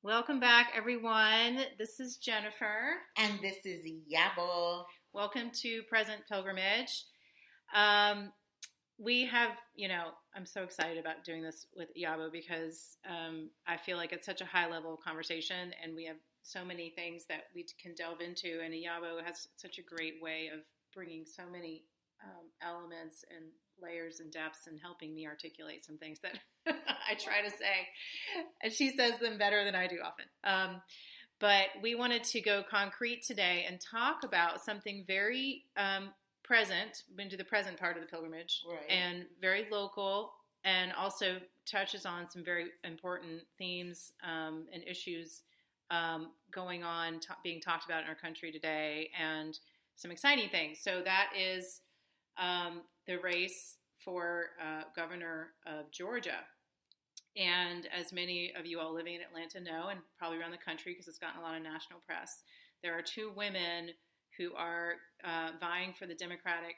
Welcome back, everyone. This is Jennifer. And this is Iyabo. Welcome to Present Pilgrimage. Um, we have, I'm so excited about doing this with Iyabo because I feel like it's such a high level of conversation and we have so many things that we can delve into. And Iyabo has such a great way of bringing so many elements and layers and depths and helping me articulate some things that I try to say. And she says them better than I do often. But we wanted to go concrete today and talk about something very present, into the present part of the pilgrimage, Right. and very local, and also touches on some very important themes and issues going on, being talked about in our country today, and some exciting things. So that is the race for governor of Georgia. And as many of you all living in Atlanta know, and probably around the country because it's gotten a lot of national press, there are two women who are vying for the Democratic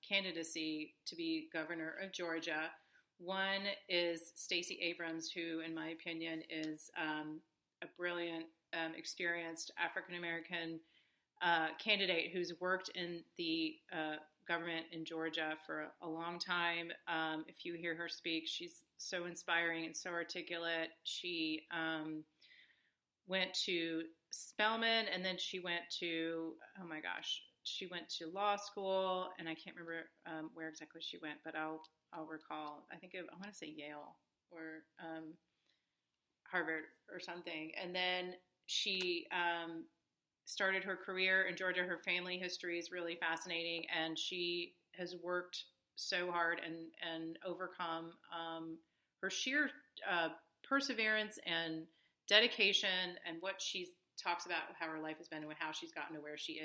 candidacy to be governor of Georgia. One is Stacey Abrams, who, in my opinion, is a brilliant, experienced African-American candidate who's worked in the government in Georgia for a long time. If you hear her speak, she's so inspiring and so articulate. She went to Spelman, and then she went to, she went to law school, and I can't remember where exactly she went, but I'll recall. I want to say Yale or Harvard or something. And then she started her career in Georgia. Her family history is really fascinating, and she has worked so hard and overcome her sheer perseverance and dedication, and what she talks about, how her life has been and how she's gotten to where she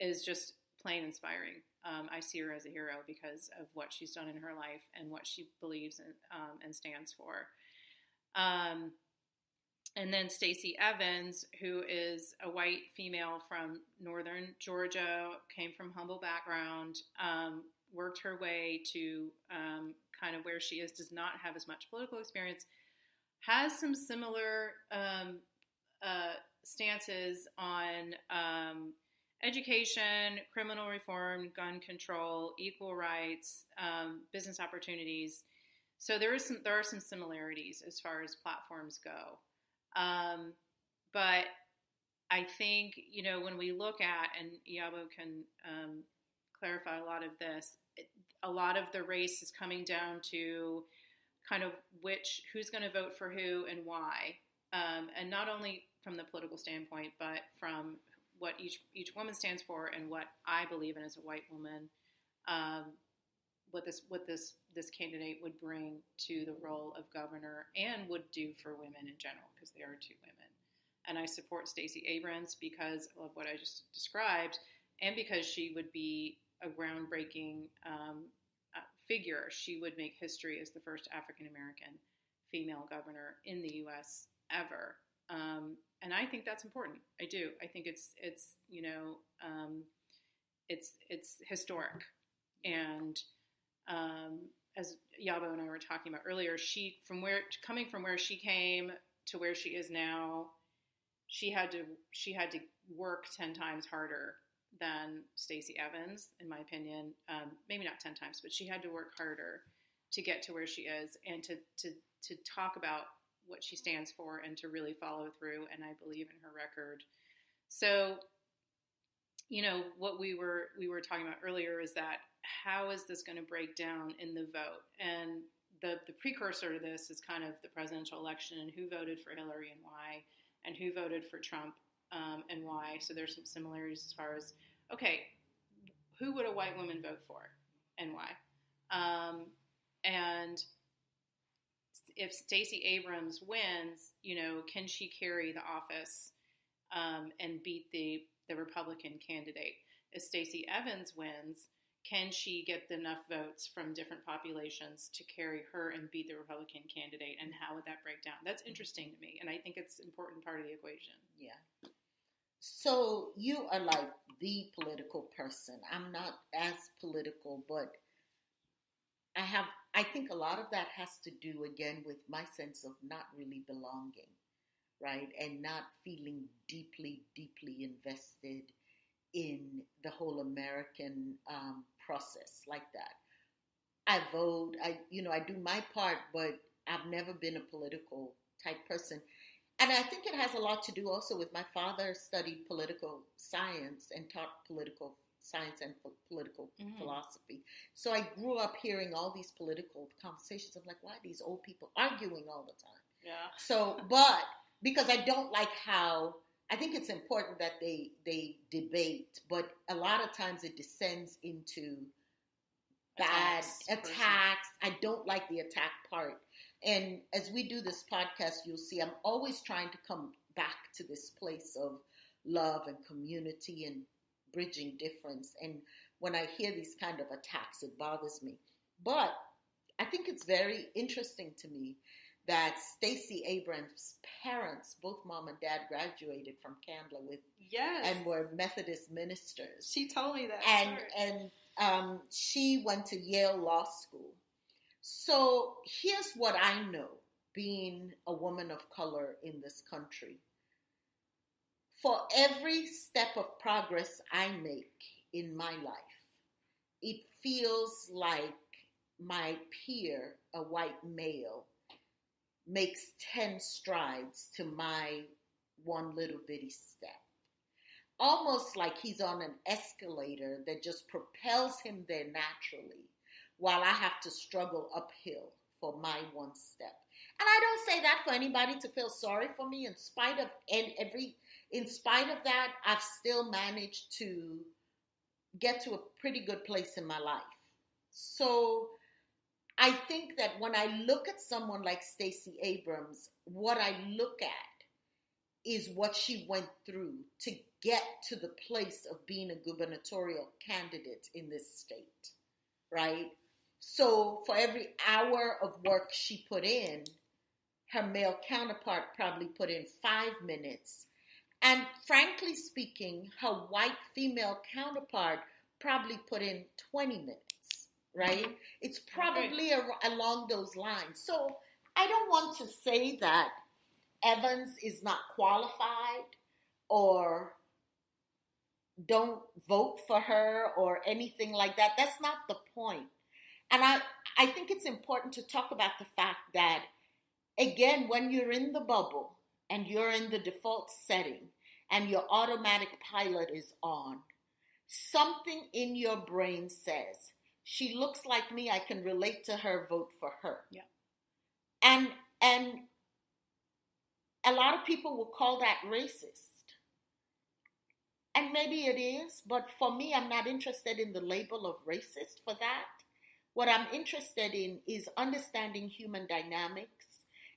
is just plain inspiring. I see her as a hero because of what she's done in her life and what she believes in, and stands for. And then Stacey Evans, who is a white female from northern Georgia, came from humble background, worked her way to kind of where she is, does not have as much political experience, has some similar stances on education, criminal reform, gun control, equal rights, business opportunities. So there are some similarities as far as platforms go. But I think, when we look at, and Iyabo can clarify a lot of this, a lot of the race is coming down to kind of who's going to vote for who and why. And not only from the political standpoint, but from what each woman stands for and what I believe in as a white woman, what this candidate would bring to the role of governor and would do for women in general, because there are two women. And I support Stacey Abrams because of what I just described, and because she would be a groundbreaking figure. She would make history as the first African-American female governor in the U.S. ever. And I think that's important. I do. I think it's historic. And as Iyabo and I were talking about earlier, coming from where she came to where she is now, she had to work 10 times harder than Stacey Evans, in my opinion. Maybe not 10 times, but she had to work harder to get to where she is, and to talk about what she stands for and to really follow through. And I believe in her record. So, what we were talking about earlier is that how is this going to break down in the vote? And the precursor to this is kind of the presidential election and who voted for Hillary and why, and who voted for Trump and why. So there's some similarities as far as, okay, who would a white woman vote for and why? And if Stacey Abrams wins, can she carry the office and beat the Republican candidate? If Stacey Evans wins, can she get enough votes from different populations to carry her and beat the Republican candidate? And how would that break down? That's interesting to me, and I think it's an important part of the equation. Yeah. So you are like the political person. I'm not as political, but I think a lot of that has to do, again, with my sense of not really belonging. right? And not feeling deeply, deeply invested in the whole American process like that. I vote, I do my part, but I've never been a political type person. And I think it has a lot to do also with my father studied political science and taught political science and political philosophy. So I grew up hearing all these political conversations. I'm like, why are these old people arguing all the time? Yeah. So, but because I don't like how, I think it's important that they debate, but a lot of times it descends into bad attacks. I don't like the attack part. And as we do this podcast, you'll see I'm always trying to come back to this place of love and community and bridging difference. And when I hear these kind of attacks, it bothers me. But I think it's very interesting to me that Stacey Abrams' parents, both mom and dad, graduated from Candler with, and were Methodist ministers. She told me that. And she went to Yale Law School. So here's what I know, being a woman of color in this country. For every step of progress I make in my life, it feels like my peer, a white male, makes 10 strides to my one little bitty step. Almost like he's on an escalator that just propels him there naturally, while I have to struggle uphill for my one step. And I don't say that for anybody to feel sorry for me. In spite of that, I've still managed to get to a pretty good place in my life. So I think that when I look at someone like Stacey Abrams, what I look at is what she went through to get to the place of being a gubernatorial candidate in this state, right? So for every hour of work she put in, her male counterpart probably put in 5 minutes. And frankly speaking, her white female counterpart probably put in 20 minutes, right? It's probably along those lines. So I don't want to say that Evans is not qualified or don't vote for her or anything like that. That's not the point. And I think it's important to talk about the fact that, again, when you're in the bubble and you're in the default setting and your automatic pilot is on, something in your brain says, she looks like me, I can relate to her, vote for her. Yeah. And a lot of people will call that racist. And maybe it is, but for me, I'm not interested in the label of racist for that. What I'm interested in is understanding human dynamics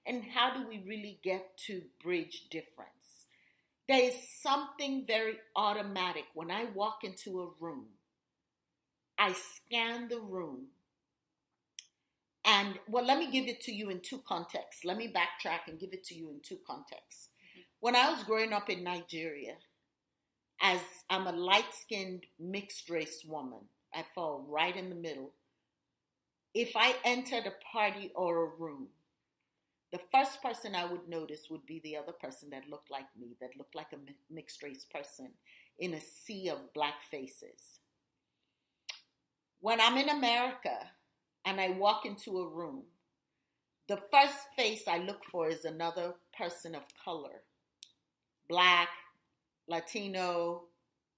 and how do we really get to bridge difference. There is something very automatic. When I walk into a room, I scan the room. And, well, let me give it to you in two contexts. Let me backtrack and give it to you in two contexts. Mm-hmm. When I was growing up in Nigeria, as I'm a light-skinned, mixed-race woman, I fall right in the middle. If I entered a party or a room, the first person I would notice would be the other person that looked like me, that looked like a mixed-race person in a sea of black faces. When I'm in America and I walk into a room, the first face I look for is another person of color, black, Latino,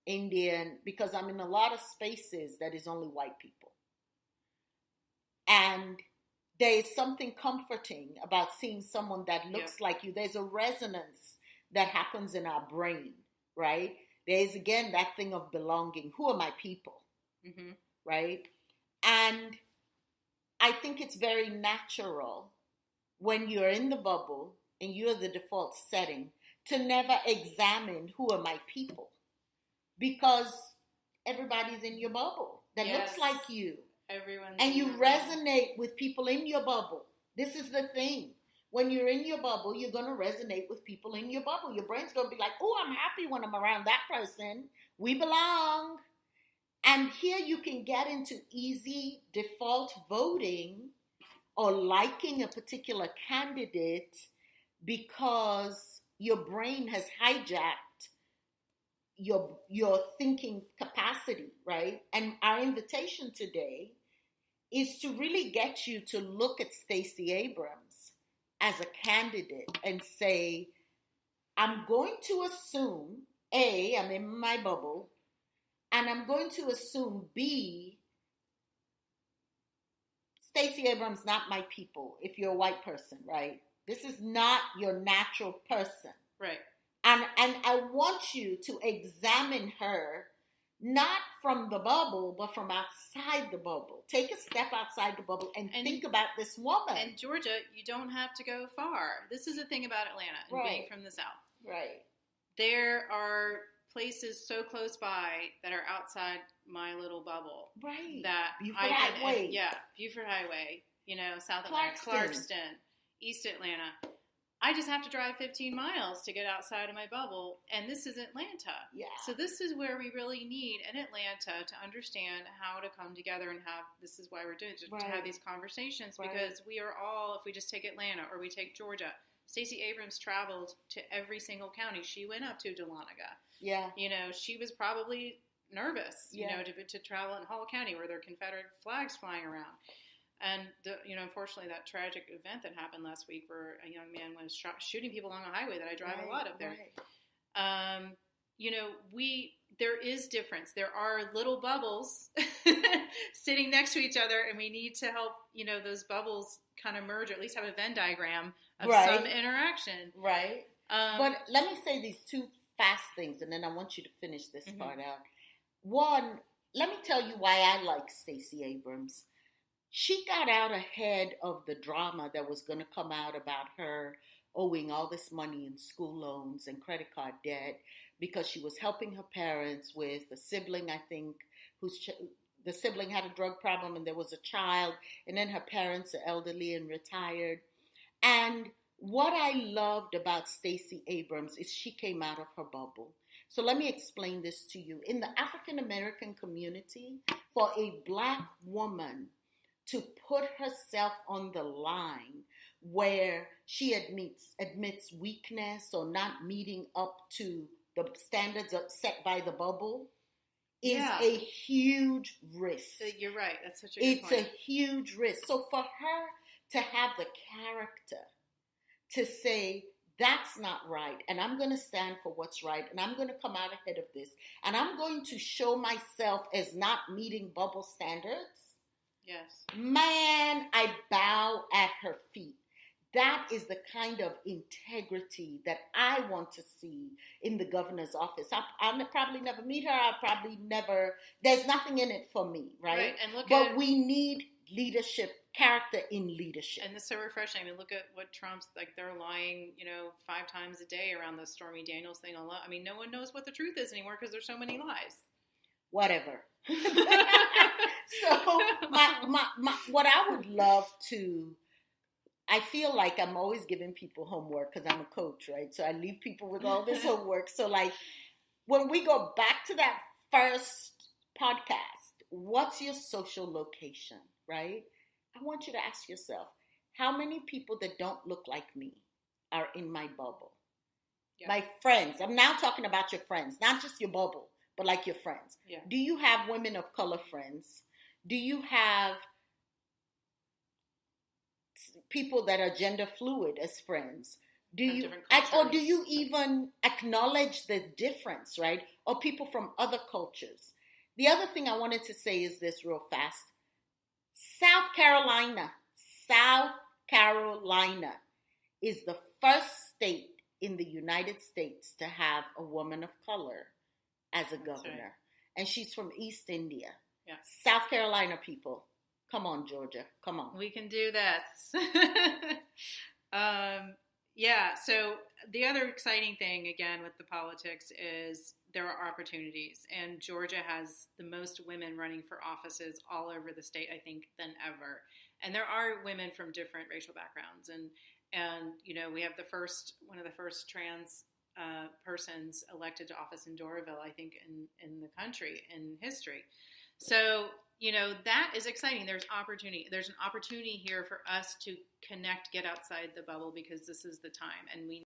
Indian, because I'm in a lot of spaces that is only white people. And there is something comforting about seeing someone that looks like you. There's a resonance that happens in our brain, right? There is, again, that thing of belonging. Who are my people, right? And I think it's very natural when you're in the bubble and you're the default setting to never examine who are my people, because everybody's in your bubble that looks like you. And you resonate with people in your bubble. This is the thing. When you're in your bubble, you're going to resonate with people in your bubble. Your brain's going to be like, oh, I'm happy when I'm around that person. We belong. And here you can get into easy default voting or liking a particular candidate because your brain has hijacked your thinking capacity, right? And our invitation today is to really get you to look at Stacey Abrams as a candidate and say, I'm going to assume, A, I'm in my bubble, and I'm going to assume, B, Stacey Abrams not my people if you're a white person, right? This is not your natural person. Right. And I want you to examine her not from the bubble, but from outside the bubble. Take a step outside the bubble and think about this woman. And Georgia, you don't have to go far. This is the thing about Atlanta and being from the South. Right. There are places so close by that are outside my little bubble. Right. That Buford Highway. Buford Highway. South Atlanta, Clarkston, East Atlanta. I just have to drive 15 miles to get outside of my bubble, and this is Atlanta. Yeah. So this is where we really need in Atlanta to understand how to come together and have, this is why we're doing it, to have these conversations, because we are all, if we just take Atlanta or we take Georgia, Stacey Abrams traveled to every single county. She went up to Dahlonega. Yeah. She was probably nervous, to travel in Hall County where there are Confederate flags flying around. And, unfortunately, that tragic event that happened last week where a young man was shooting people along a highway that I drive a lot up there. Right. There is difference. There are little bubbles sitting next to each other, and we need to help, those bubbles kind of merge, or at least have a Venn diagram of some interaction. Right. But let me say these two fast things, and then I want you to finish this part out. One, let me tell you why I like Stacey Abrams. She got out ahead of the drama that was going to come out about her owing all this money in school loans and credit card debt because she was helping her parents with a sibling, I think, the sibling had a drug problem and there was a child, and then her parents are elderly and retired. And what I loved about Stacey Abrams is she came out of her bubble. So let me explain this to you. In the African American community, for a Black woman to put herself on the line where she admits weakness or not meeting up to the standards set by the bubble is a huge risk. You're right. That's such a good point. It's a huge risk. So for her to have the character to say, that's not right, and I'm going to stand for what's right, and I'm going to come out ahead of this, and I'm going to show myself as not meeting bubble standards. Yes. Man, I bow at her feet. That is the kind of integrity that I want to see in the governor's office. I'll probably never meet her. There's nothing in it for me, right? And we need leadership, character in leadership. And it's so refreshing. Look at what Trump's, they're lying, 5 times a day around the Stormy Daniels thing. No one knows what the truth is anymore because there's so many lies. Whatever. So what I would love to, I feel like I'm always giving people homework because I'm a coach, right? So I leave people with all this homework. So when we go back to that first podcast, what's your social location, right? I want you to ask yourself, how many people that don't look like me are in my bubble? Yeah. My friends. I'm now talking about your friends, not just your bubble, but like your friends. Yeah. Do you have women of color friends? Do you have people that are gender fluid as friends? Do you even acknowledge the difference, right? Or people from other cultures? The other thing I wanted to say is this real fast. South Carolina is the first state in the United States to have a woman of color as a governor. Right. And she's from East India. Yeah. South Carolina people. Come on, Georgia. Come on. We can do this. So the other exciting thing, again, with the politics is there are opportunities. And Georgia has the most women running for offices all over the state, I think, than ever. And there are women from different racial backgrounds. And we have one of the first trans persons elected to office in Doraville, I think, in the country, in history. So, that is exciting. There's opportunity. There's an opportunity here for us to connect, get outside the bubble, because this is the time. And we